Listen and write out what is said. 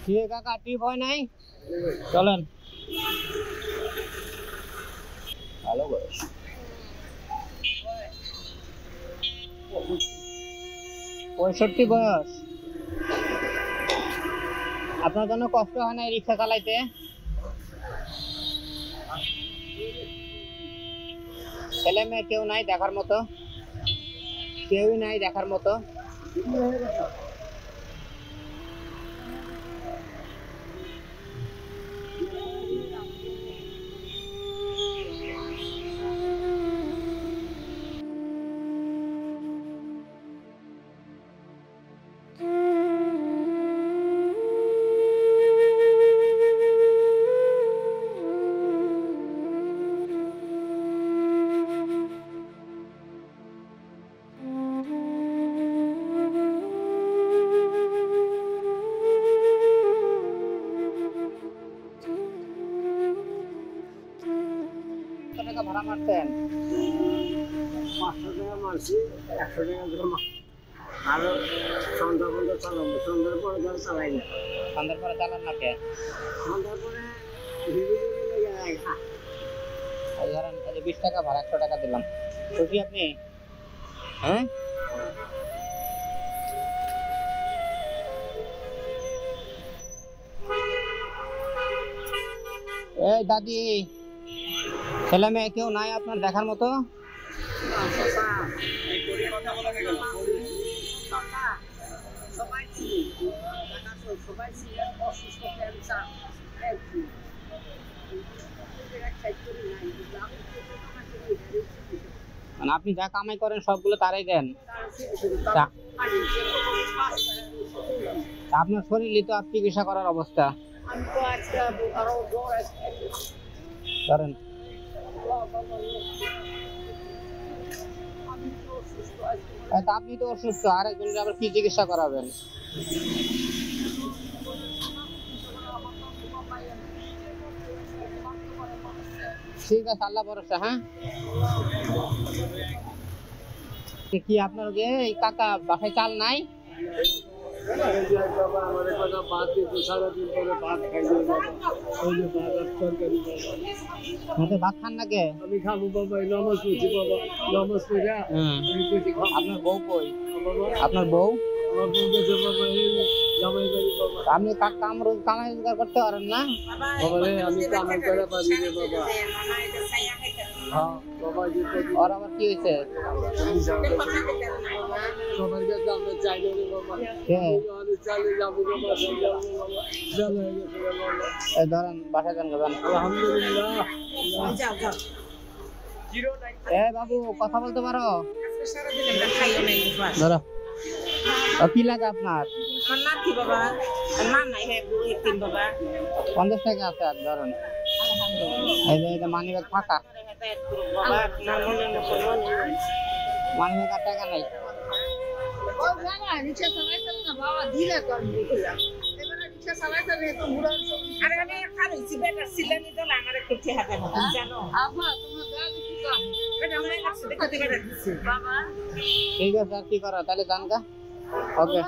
ঠিক কাকা টিপ হয় নাই চলেন ভালো বয়স 65 বয়স আপনার জন্য কষ্ট হয় না রিক্সা চালাইতে ছেলে মেয়ে কেউ নাই দেখার মতো কেউই নাই দেখার মতো টাকা ভাড়া মারছেন 500 টাকা মারছি 100 টাকা জমা আরো সন্ধ্যা পর্যন্ত চালাবো সন্ধ্যার পরে ধর চালাই না সন্ধ্যার পরে চালান না কে সন্ধ্যার পরে ধরেন 20 টাকা ভাড়া 100 টাকা দিলাম খুশি আপনি হ্যাঁ এই দাদি ছেলে মেয়ে কেউ নাই আপনার দেখার মতো মানে আপনি যা কামাই করেন সবগুলো তারাই দেন আপনার শরীরই তো আর চিকিৎসা করার অবস্থা ধরেন আপনি তো অসুস্থ আরেকজনের আবার কি চিকিৎসা করাবেন ঠিক আছে আল্লাহ ভরসা হ্যাঁ কি আপনার এই কাকা বাসায় চাল নাই ভাত খান না কে আমি খাবো বাবা নমাজ পড়ছি বাবা নমাজ পড়ে আপনার বউ কই আপনার বউ আপনি কাম কামাই রোজগার করতে পারেন না বাবা রে আমি কামাই করে পারি রে বাবা হ্যাঁ বাবা আর আমার কি হয়েছে সবার কাছে আমরা চাইলে রে বাবা চাইলে যাবো বাবা এই ধরেন বাসায় যান যাবেন আলহামদুলিল্লাহ এ বাবু কথা বলতে পারো ধরো কি লাগে আপনার 50 টাকা আছে আর ধরেন এই যে মানি ব্যাগ ফাঁকা মানি ব্যাগ আর টাকা নাই ঠিক আছে আর কি করা তাহলে জানগা ওকে